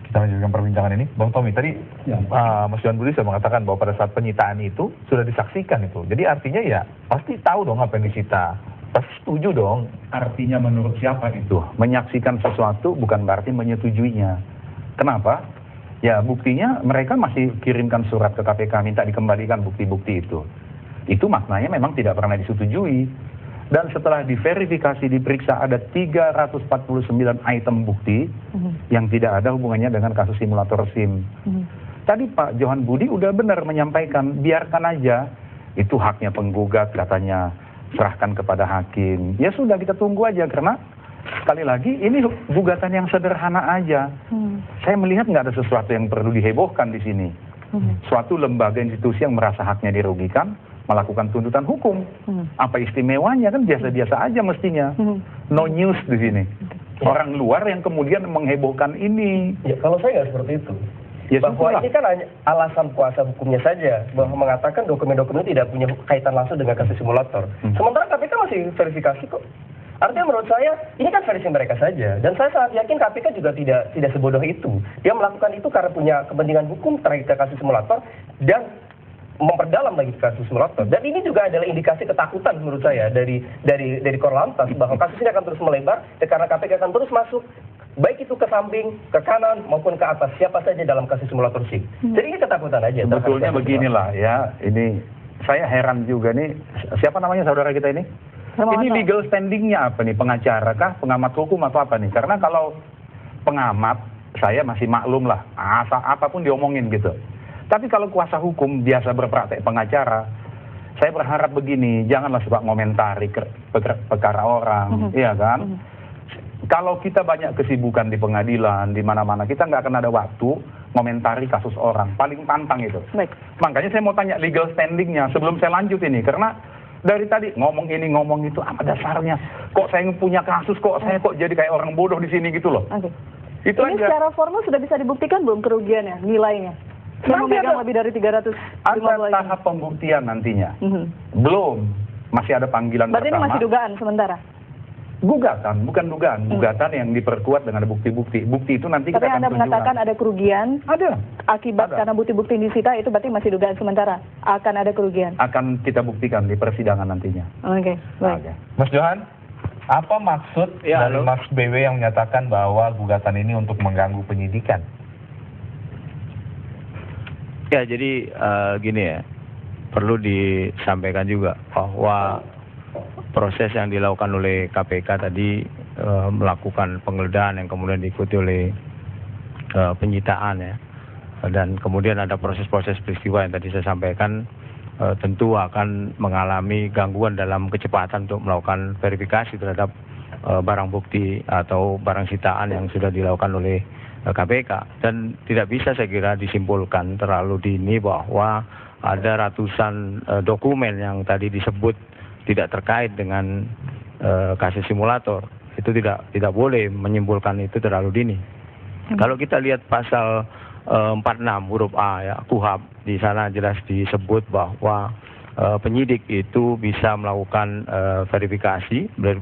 kita lanjutkan perbincangan ini. Bang Tommy, tadi Mas Johan Budi sudah mengatakan bahwa pada saat penyitaan itu sudah disaksikan itu. Jadi artinya ya pasti tahu dong apa yang disita. Pasti setuju dong. Artinya menurut siapa itu? Menyaksikan sesuatu bukan berarti menyetujuinya. Kenapa? Ya buktinya mereka masih kirimkan surat ke KPK minta dikembalikan bukti-bukti itu. Itu maknanya memang tidak pernah disetujui. Dan setelah diverifikasi, diperiksa ada 349 item bukti yang tidak ada hubungannya dengan kasus simulator SIM. Tadi Pak Johan Budi udah benar menyampaikan, biarkan aja, itu haknya penggugat katanya, serahkan kepada hakim. Ya sudah kita tunggu aja, karena sekali lagi ini gugatan yang sederhana aja. Saya melihat nggak ada sesuatu yang perlu dihebohkan di sini. Suatu lembaga institusi yang merasa haknya dirugikan, melakukan tuntutan hukum. Apa istimewanya? Kan biasa-biasa aja mestinya. No news di sini. Orang luar yang kemudian menghebohkan ini. Ya, kalau saya nggak seperti itu. Ya, bahwa ini kan hanya alasan kuasa hukumnya saja, bahwa mengatakan dokumen-dokumen itu tidak punya kaitan langsung dengan kasus simulator. Sementara KPK masih verifikasi kok. Artinya menurut saya, ini kan versi mereka saja. Dan saya sangat yakin KPK juga tidak sebodoh itu. Dia melakukan itu karena punya kepentingan hukum terkait kasus simulator dan memperdalam lagi kasus simulator. Dan ini juga adalah indikasi ketakutan menurut saya dari Korlantas bahwa kasus ini akan terus melebar karena KPK akan terus masuk baik itu ke samping, ke kanan maupun ke atas siapa saja dalam kasus simulator SIM. Jadi ini ketakutan aja. Sebetulnya beginilah ya, ini saya heran juga nih, siapa namanya saudara kita ini? Ini legal standingnya apa nih, pengacara kah, pengamat hukum atau apa nih? Karena kalau pengamat saya masih maklum lah, apapun diomongin gitu. Tapi kalau kuasa hukum biasa berpraktek pengacara, saya berharap begini, janganlah suka ngomentari perkara orang, iya kan? Kalau kita banyak kesibukan di pengadilan, di mana-mana, kita nggak akan ada waktu ngomentari kasus orang, paling pantang itu. Baik. Makanya saya mau tanya legal standingnya sebelum saya lanjut ini, karena dari tadi ngomong ini ngomong itu, apa dasarnya? Kok saya punya kasus, kok saya kok jadi kayak orang bodoh di sini gitu loh. Itu ini aja. secara formal sudah bisa dibuktikan belum kerugiannya, nilainya? Yang memegang lebih dari 350 ada tahap pembuktian nantinya. Belum, masih ada panggilan berarti pertama. Ini masih dugaan sementara? Gugatan, bukan dugaan. Gugatan yang diperkuat dengan bukti-bukti. Bukti itu nanti tapi kita akan Anda mengatakan ada kerugian? Ada. Akibat karena bukti-bukti disita itu berarti masih dugaan sementara? Akan ada kerugian? Akan kita buktikan di persidangan nantinya. Oke, baik. Mas Johan, apa maksud dari Mas BW yang menyatakan bahwa gugatan ini untuk mengganggu penyidikan? Ya, jadi gini ya, perlu disampaikan juga bahwa proses yang dilakukan oleh KPK tadi melakukan penggeledahan yang kemudian diikuti oleh penyitaan ya, dan kemudian ada proses-proses peristiwa yang tadi saya sampaikan, tentu akan mengalami gangguan dalam kecepatan untuk melakukan verifikasi terhadap barang bukti atau barang sitaan yang sudah dilakukan oleh KPK. Dan tidak bisa saya kira disimpulkan terlalu dini bahwa ada ratusan dokumen yang tadi disebut tidak terkait dengan kasus simulator. Itu tidak boleh menyimpulkan itu terlalu dini. Kalau kita lihat pasal 46 huruf A ya, KUHP, di sana jelas disebut bahwa penyidik itu bisa melakukan verifikasi dari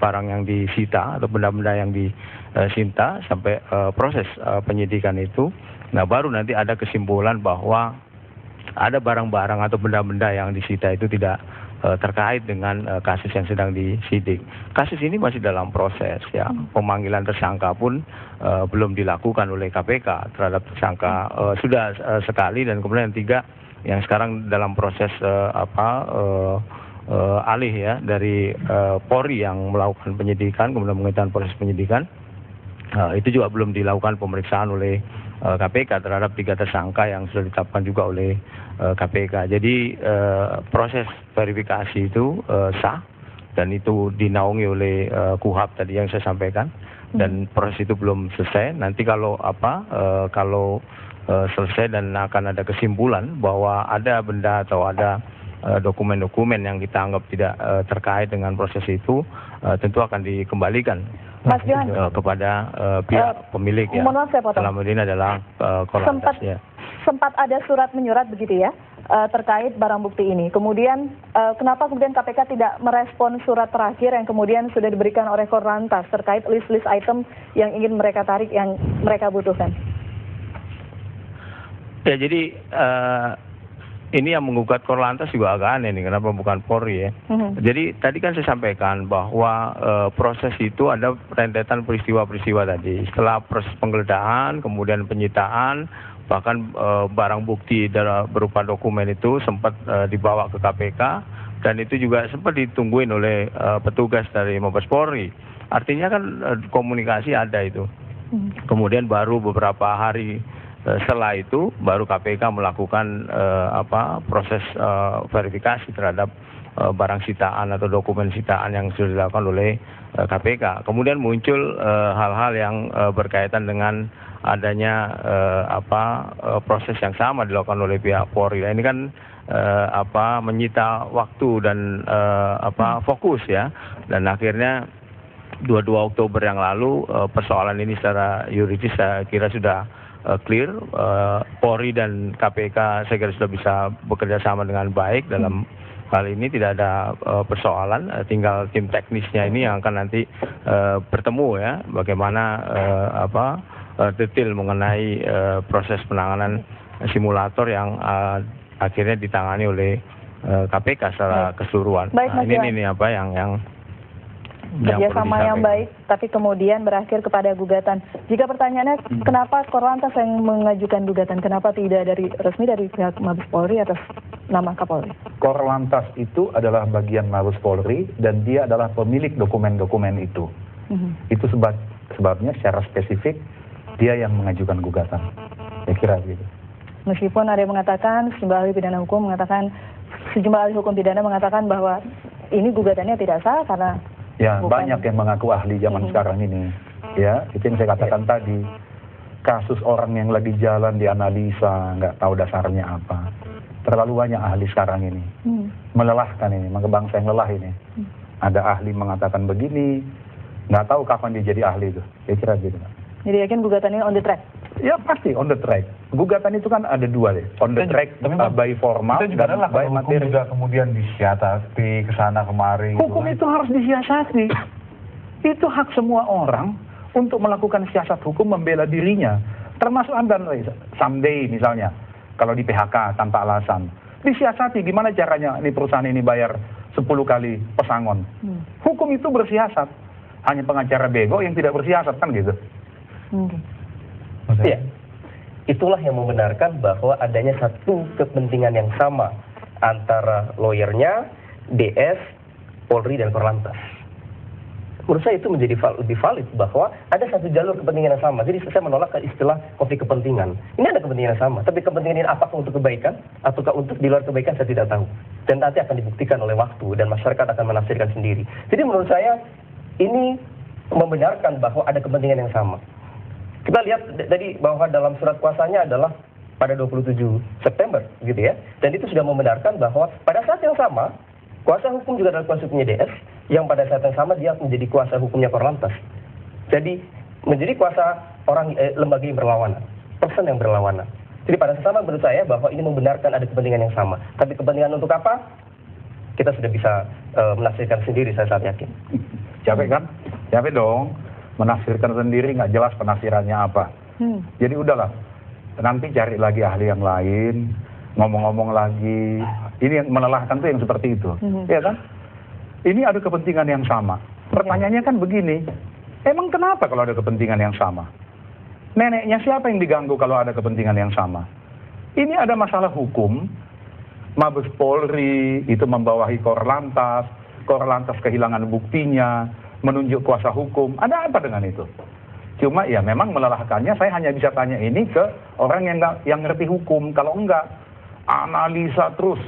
barang yang disita atau benda-benda yang disita sampai proses penyidikan itu. Nah, baru nanti ada kesimpulan bahwa ada barang-barang atau benda-benda yang disita itu tidak terkait dengan kasus yang sedang disidik. Kasus ini masih dalam proses ya. Pemanggilan tersangka pun belum dilakukan oleh KPK terhadap tersangka sudah sekali, dan kemudian tiga yang sekarang dalam proses alih ya dari Polri yang melakukan penyidikan, kemudian mengerjakan proses penyidikan. Itu juga belum dilakukan pemeriksaan oleh KPK terhadap tiga tersangka yang sudah ditetapkan juga oleh KPK. Jadi proses verifikasi itu sah dan itu dinaungi oleh KUHP tadi yang saya sampaikan, dan proses itu belum selesai. Nanti kalau selesai dan akan ada kesimpulan bahwa ada benda atau ada dokumen-dokumen yang kita anggap tidak terkait dengan proses itu, tentu akan dikembalikan Mas Johan, kepada pihak pemilik ya. Dalam ini adalah Korlantas ya. Sempat ada surat menyurat begitu ya terkait barang bukti ini. Kemudian kenapa kemudian KPK tidak merespon surat terakhir yang kemudian sudah diberikan oleh Korlantas terkait list-list item yang ingin mereka tarik, yang mereka butuhkan? Ya jadi ini yang menggugat Korlantas juga agak aneh nih, kenapa bukan Polri ya? Jadi tadi kan saya sampaikan bahwa proses itu ada rentetan peristiwa-peristiwa tadi. Setelah proses penggeledahan, kemudian penyitaan, bahkan barang bukti berupa dokumen itu sempat dibawa ke KPK, dan itu juga sempat ditungguin oleh petugas dari Mabes Polri. Artinya kan komunikasi ada itu. Kemudian baru beberapa hari setelah itu baru KPK melakukan proses verifikasi terhadap barang sitaan atau dokumen sitaan yang sudah dilakukan oleh KPK. Kemudian muncul hal-hal yang berkaitan dengan adanya proses yang sama dilakukan oleh pihak Polri. Ini kan menyita waktu dan fokus ya. Dan akhirnya 22 Oktober yang lalu persoalan ini secara yuridis saya kira sudah clear. Polri dan KPK saya kira sudah bisa bekerja sama dengan baik dalam hal ini, tidak ada persoalan. Tinggal tim teknisnya ini yang akan nanti bertemu ya, bagaimana detail mengenai proses penanganan simulator yang akhirnya ditangani oleh KPK secara keseluruhan. Baik, Mas Johan. Ini yang kerjasama yang baik, tapi kemudian berakhir kepada gugatan. Jika pertanyaannya, kenapa Korlantas yang mengajukan gugatan? Kenapa tidak resmi dari pihak Mabes Polri atas nama Kapolri? Korlantas itu adalah bagian Mabes Polri dan dia adalah pemilik dokumen-dokumen itu. Itu sebabnya secara spesifik dia yang mengajukan gugatan. Saya kira gitu. Meskipun ada yang mengatakan, sejumlah ahli pidana hukum mengatakan bahwa ini gugatannya tidak sah karena ya, banyak yang mengaku ahli zaman sekarang ini. Ya, itu yang saya katakan tadi. Kasus orang yang lagi jalan dianalisa, nggak tahu dasarnya apa. Terlalu banyak ahli sekarang ini. Melelahkan ini, bangsa yang lelah ini. Ada ahli mengatakan begini, nggak tahu kapan dia jadi ahli itu. Saya kira gitu. Jadi yakin gugatannya on the track? Ya pasti on the track. Gugatan itu kan ada dua deh. On the track by formal itu juga dan adalah by hukum materi. juga kemudian disiasati kesana kemari. Hukum itu harus disiasati. Itu hak semua orang untuk melakukan siasat hukum membela dirinya. Termasuk Anda, someday misalnya, kalau di PHK tanpa alasan. Disiasati gimana caranya ini perusahaan ini bayar 10 kali pesangon. Hukum itu bersiasat. Hanya pengacara bego yang tidak bersiasat kan gitu. Ya, itulah yang membenarkan bahwa adanya satu kepentingan yang sama antara lawyernya, DS, Polri, dan Korlantas. Menurut saya itu menjadi lebih valid bahwa ada satu jalur kepentingan yang sama. Jadi saya menolak istilah konflik kepentingan. Ini ada kepentingan yang sama, tapi kepentingan ini apakah untuk kebaikan ataukah untuk di luar kebaikan saya tidak tahu. Dan nanti akan dibuktikan oleh waktu dan masyarakat akan menafsirkan sendiri. Jadi menurut saya ini membenarkan bahwa ada kepentingan yang sama. Kita lihat tadi bahwa dalam surat kuasanya adalah pada 27 September gitu ya. Dan itu sudah membenarkan bahwa pada saat yang sama kuasa hukum juga adalah kuasa hukumnya DS, yang pada saat yang sama dia menjadi kuasa hukumnya Korlantas. Jadi menjadi kuasa orang lembaga yang berlawanan, person yang berlawanan. Jadi pada saat sama menurut saya bahwa ini membenarkan ada kepentingan yang sama. Tapi kepentingan untuk apa? Kita sudah bisa menafsirkan sendiri, saya sangat yakin. Capek kan? Capek dong. Menafsirkan sendiri nggak jelas penafsirannya apa. Jadi udahlah, nanti cari lagi ahli yang lain, ngomong-ngomong lagi. Ini yang melelahkan tuh yang seperti itu, ya kan? Ini ada kepentingan yang sama. Pertanyaannya kan begini, emang kenapa kalau ada kepentingan yang sama? Neneknya siapa yang diganggu kalau ada kepentingan yang sama? Ini ada masalah hukum. Mabes Polri itu membawahi Korlantas, Korlantas kehilangan buktinya, menunjuk kuasa hukum. Ada apa dengan itu? Cuma ya memang melelahkannya. Saya hanya bisa tanya ini ke orang yang ngerti hukum. Kalau enggak, analisa terus.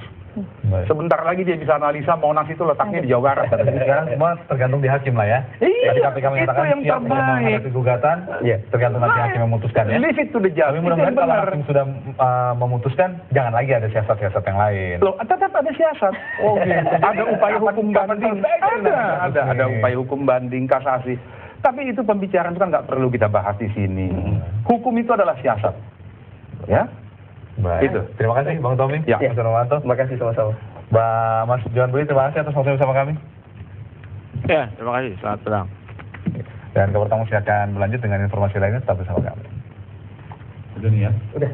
Sebentar lagi dia bisa analisa Monas itu letaknya di Jawa Barat. Jadi sekarang semua tergantung di hakim lah ya. Iya, Tadi KPK menyatakan itu yang siap untuk terbaik. menghadapi gugatan, tergantung nanti hakim memutuskan ya. Leave it to the judge. Tapi Itu mudah-mudahan yang kalau benar. hakim sudah memutuskan, jangan lagi ada siasat-siasat yang lain. Loh, tetap ada siasat. Oh gitu. Ada upaya hukum banding. Ada Oke. upaya hukum banding, kasasi. Tapi itu pembicaraan itu kan nggak perlu kita bahas di sini. Hukum itu adalah siasat. Ya? Baik. Itu. Terima kasih Bang Tommy, Ya. Mas Novanto. Terima kasih sama-sama. Mas Johan Budi, terima kasih atas waktunya bersama kami. Ya, terima kasih. Selamat petang. Dan kabar tamu silakan berlanjut dengan informasi lainnya tetap bersama kami. Udah nih ya. Udah.